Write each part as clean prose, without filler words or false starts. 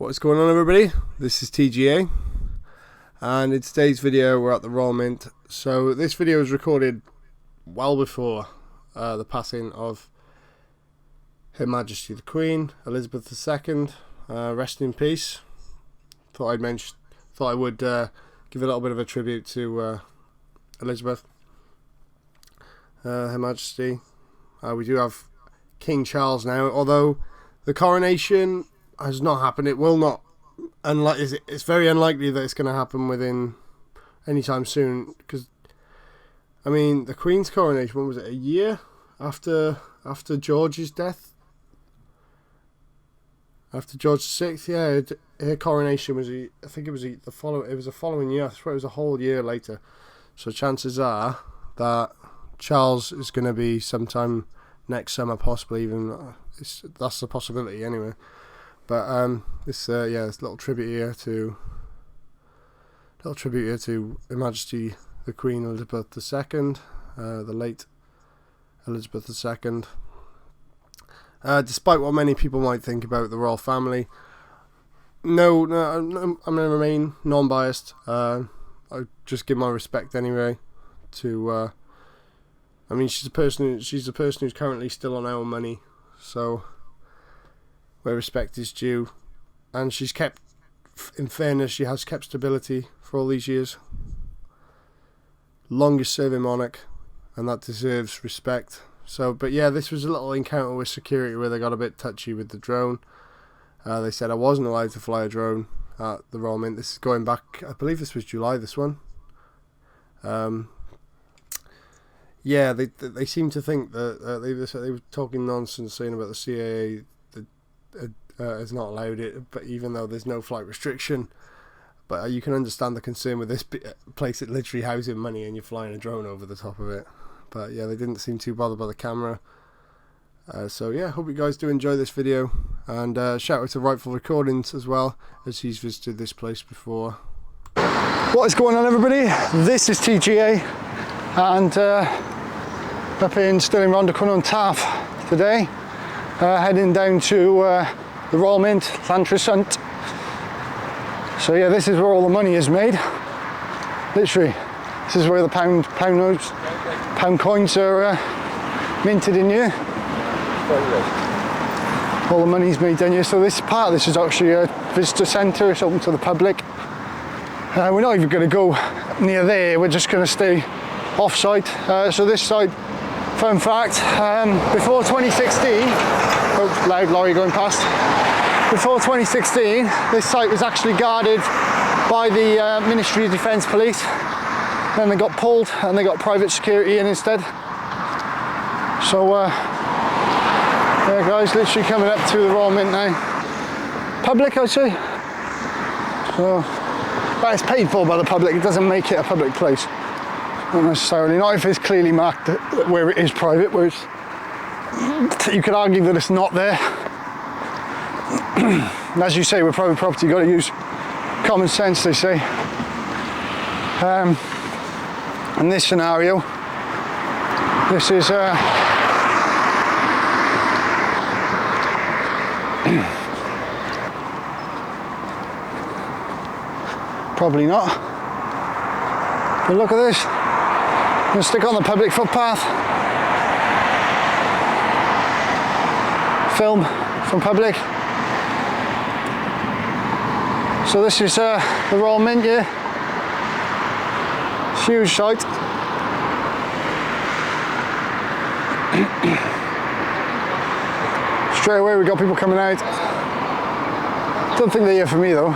What's going on, everybody? This is TGA, and in today's video we're at the Royal Mint. So this video was recorded well before the passing of Her Majesty the Queen Elizabeth II. Rest in peace. Thought I would give a little bit of a tribute to Elizabeth, Her Majesty. We do have King Charles now, although the coronation has not happened. It will not. It's very unlikely that it's going to happen within any time soon. Because, I mean, the Queen's coronation, when was it? A year after George's death. After George VI, yeah, her coronation was. I think it was the following. It was the following year. I swear it was a whole year later. So chances are that Charles is going to be sometime next summer, possibly even. That's a possibility anyway. But this little tribute here to Her Majesty the Queen Elizabeth II, the late Elizabeth II. Despite what many people might think about the royal family, no, I'm going to remain non-biased. I just give my respect anyway to. I mean, she's the person who's currently still on our money, so where respect is due, and she's kept, in fairness, she has kept stability for all these years. Longest serving monarch, and that deserves respect. So, but yeah, this was a little encounter with security where they got a bit touchy with the drone. They said I wasn't allowed to fly a drone at the Royal Mint. This is going back, I believe this was July, this one. Yeah, they seem to think that they were talking nonsense, saying about the CIA has not allowed it, but even though there's no flight restriction. But you can understand the concern with this place. It literally houses money, and you're flying a drone over the top of it. But yeah, they didn't seem too bothered by the camera. So yeah, hope you guys do enjoy this video, and shout out to Rightful Recordings as well, as he's visited this place before. What is going on, everybody? This is TGA, and still in Rhondda Taff today, heading down to the Royal Mint, Llantrisant. So yeah, this is where all the money is made. Literally, this is where the pound notes, pound coins are minted in here. All the money's made down here. So this is actually a visitor centre. It's open to the public. We're not even going to go near there. We're just going to stay off-site. So this site, fun fact, before 2016, loud lorry going past. Before 2016, this site was actually guarded by the Ministry of Defence Police. Then they got pulled and they got private security in instead. So, yeah, guys, literally coming up to the Royal Mint now. Public, I'd say. So, but it's paid for by the public. It doesn't make it a public place. Not necessarily. Not if it's clearly marked where it is private, where it's, you could argue that it's not there. As you say, with private property, you've got to use common sense, they say. In this scenario, this is probably not. But look at this. I'm going to stick on the public footpath. Film from public. So this is the Royal Mint here. It's a huge site. Straight away we got people coming out. Don't think they're here for me though.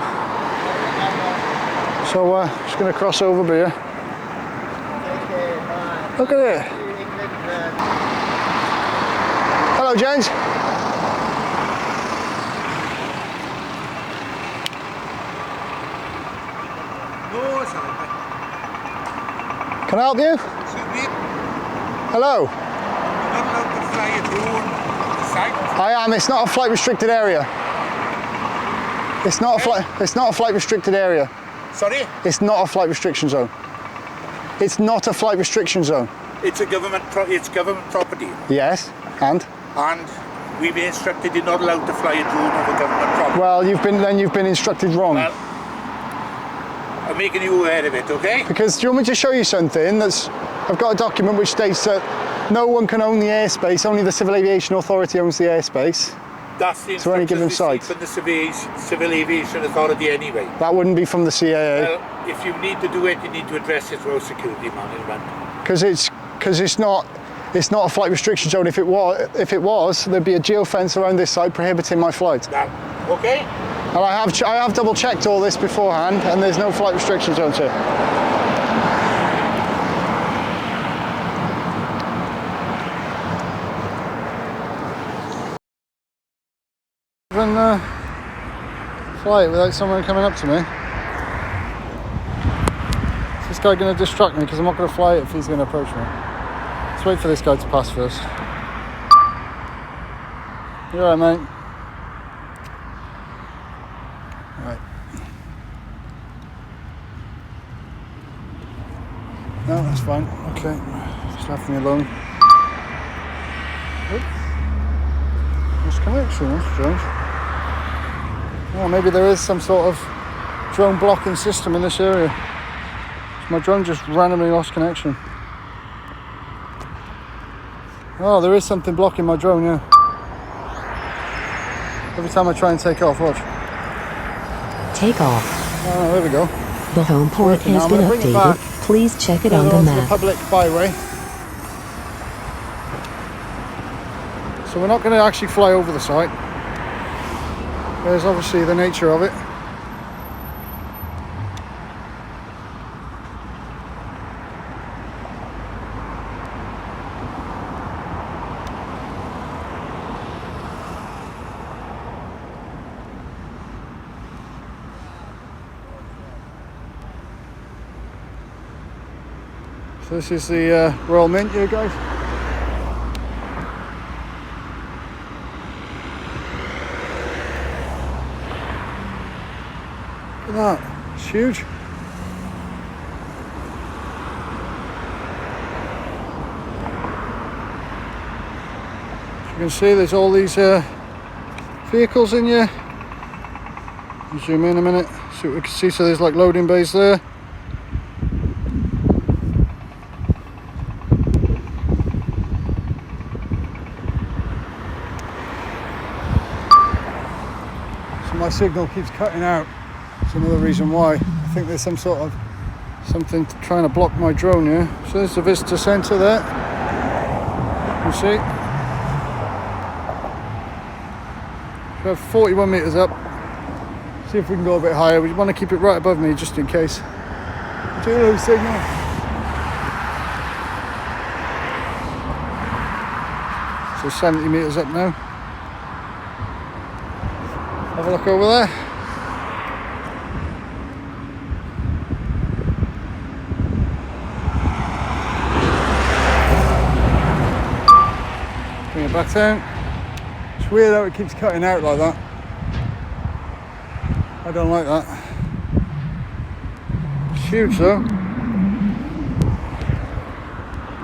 So just going to cross over here. Look at it. Hello, James. Can I help you? Hello. I am. It's not a flight restricted area. It's not a flight restricted area. Sorry? It's not a flight restriction zone. It's not a flight restriction zone. It's a government property. Yes, and? And We've been instructed you're not allowed to fly a drone over government property. Well, you've been instructed wrong. Well, I'm making you aware of it, okay? Because do you want me to show you something I've got a document which states that no one can own the airspace, only the Civil Aviation Authority owns the airspace. That's the So any given instructions site. received from the Civil Aviation Authority anyway. That wouldn't be from the CAA. Well, if you need to do it, you need to address it through security management. Because it's not a flight restriction zone. If it was, there'd be a geofence around this site prohibiting my flight. Okay? And I have double checked all this beforehand, and there's no flight restriction zones here. Even fly it without someone coming up to me. Is this guy going to distract me? Because I'm not going to fly it if he's going to approach me. Let's wait for this guy to pass first. You alright, mate? Right. No, that's fine. Okay. Just left me alone. Oops. This connection, that's strange. Oh, maybe there is some sort of drone blocking system in this area. My drone just randomly lost connection. Oh, there is something blocking my drone, yeah. Every time I try and take off, watch. Take off. Oh, there we go. The home port has been updated. Please check it on the map. The public byway. So we're not going to actually fly over the site. There's obviously the nature of it. So this is the Royal Mint here, guys. Look at that, it's huge. As you can see, there's all these vehicles in here. I'll zoom in a minute, see what we can see. So there's like loading bays there. My signal keeps cutting out. That's another reason why. I think there's some sort of something trying to block my drone here. So there's the visitor centre there. You see? We're 41 metres up. See if we can go a bit higher. We want to keep it right above me just in case. Do lose signal. So 70 metres up now. Have a look over there. Bring it back down. It's weird how it keeps cutting out like that. I don't like that. It's huge though.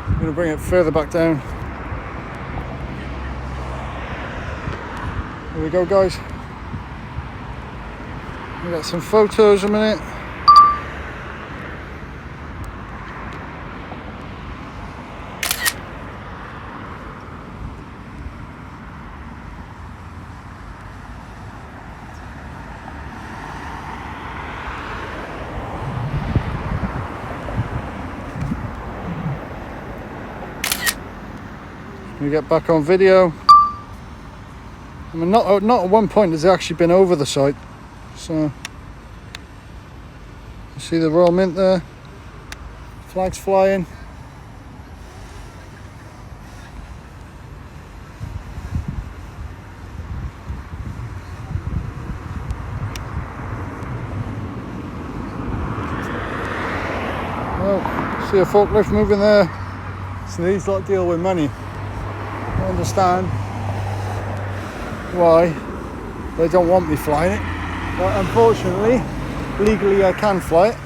I'm going to bring it further back down. There we go, guys. We got some photos a minute. We get back on video. I mean, not at one point has it actually been over the site. So, you see the Royal Mint there, flags flying. Oh, see a forklift moving there. So these lot deal with money. I understand why they don't want me flying it. But unfortunately, legally I can fly it.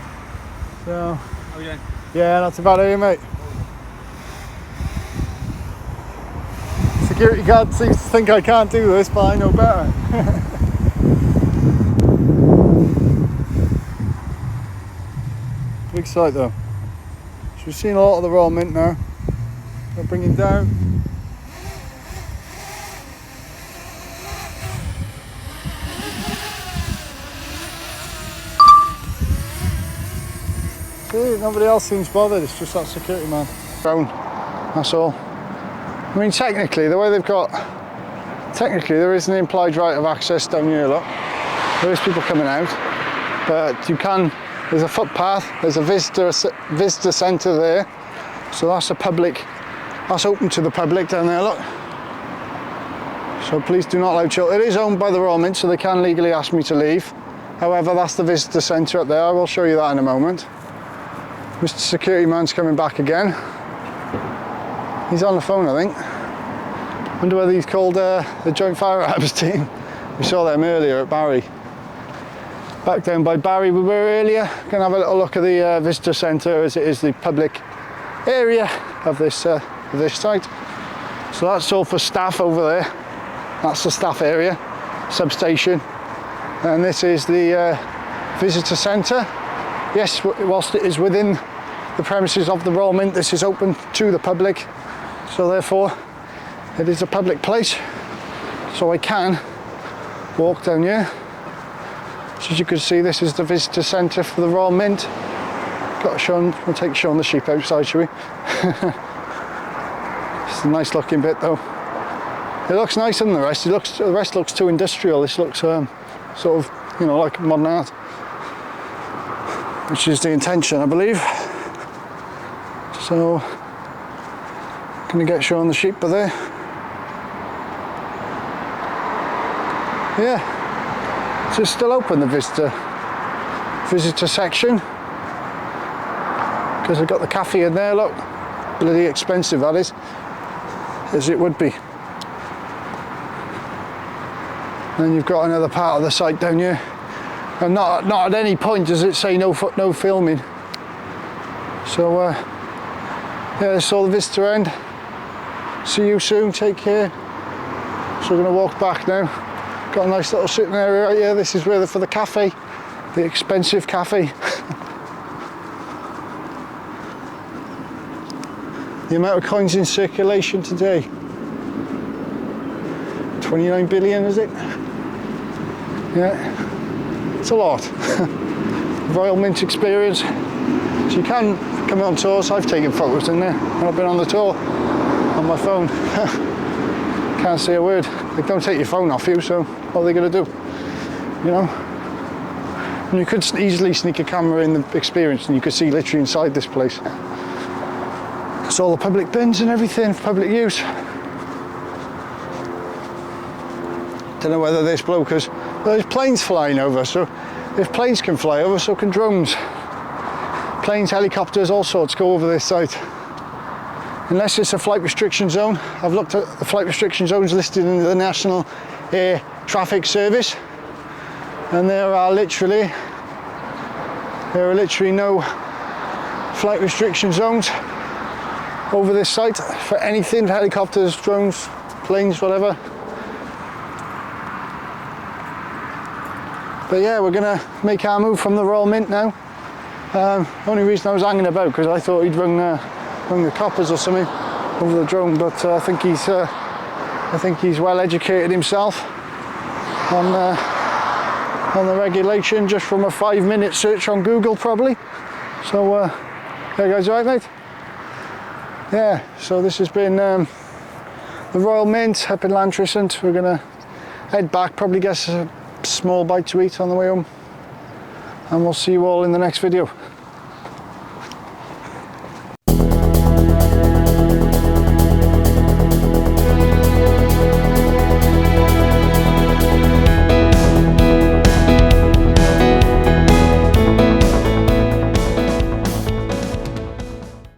So, How are you doing? yeah, not too bad, are you, mate? security guard seems to think I can't do this, but I know better. Big site though. So we've seen a lot of the Royal Mint now. I'll bring him down. See, nobody else seems bothered, it's just that security man. Down, that's all. I mean, technically, the way they've got, technically there is an implied right of access down here, look. There is people coming out, but you can, there's a footpath, there's a visitor centre there. So that's a public, that's open to the public down there, look. So please do not allow children. It is owned by the Royal Mint, so they can legally ask me to leave. However, that's the visitor centre up there. I will show you that in a moment. Mr. Security Man's coming back again. He's on the phone, I think. Wonder whether he's called the Joint Fire Arms team. We saw them earlier at Barry. Back down by Barry we were earlier. Gonna have a little look at the visitor centre, as it is the public area of this site. So that's all for staff over there. That's the staff area, substation. And this is the visitor centre. Yes, whilst it is within the premises of the Royal Mint, this is open to the public. So therefore, it is a public place. So I can walk down here. So as you can see, this is the visitor centre for the Royal Mint. Got Sean, we'll take Sean the sheep outside, shall we? It's a nice looking bit though. It looks nicer than the rest. The rest looks too industrial. This looks sort of, you know, like modern art, which is the intention, I believe. So, gonna get Sean the sheep there. Yeah, so it's still open, the visitor section, because I've got the cafe in there. Look, bloody expensive that is, as it would be. Then you've got another part of the site down here, and not at any point does it say no filming. So yeah, that's all the visitor end. See you soon, take care. So we're going to walk back now. Got a nice little sitting area right here. This is where for the cafe, the expensive cafe. The amount of coins in circulation today, 29 billion, is it? Yeah, it's a lot. Royal Mint experience. So you can come on tours. I've taken photos in there when I've been on the tour on my phone. Can't say a word. They don't take your phone off you, so what are they going to do? You know? And you could easily sneak a camera in the experience and you could see literally inside this place. It's all the public bins and everything for public use. Don't know whether this bloke has... Well, there's planes flying over, so if planes can fly over, so can drones. Planes, helicopters, all sorts go over this site. Unless it's a flight restriction zone. I've looked at the flight restriction zones listed in the National Air Traffic Service, and there are literally no flight restriction zones over this site for anything, helicopters, drones, planes, whatever. But yeah, we're gonna make our move from the Royal Mint now. Only reason I was hanging about because I thought he'd rung the coppers or something over the drone, but I think he's well educated himself on the regulation just from a 5-minute search on Google probably. So yeah, guys, all right, mate? Yeah, so this has been the Royal Mint up in Lantrisant. We're gonna head back, probably get a small bite to eat on the way home, and we'll see you all in the next video.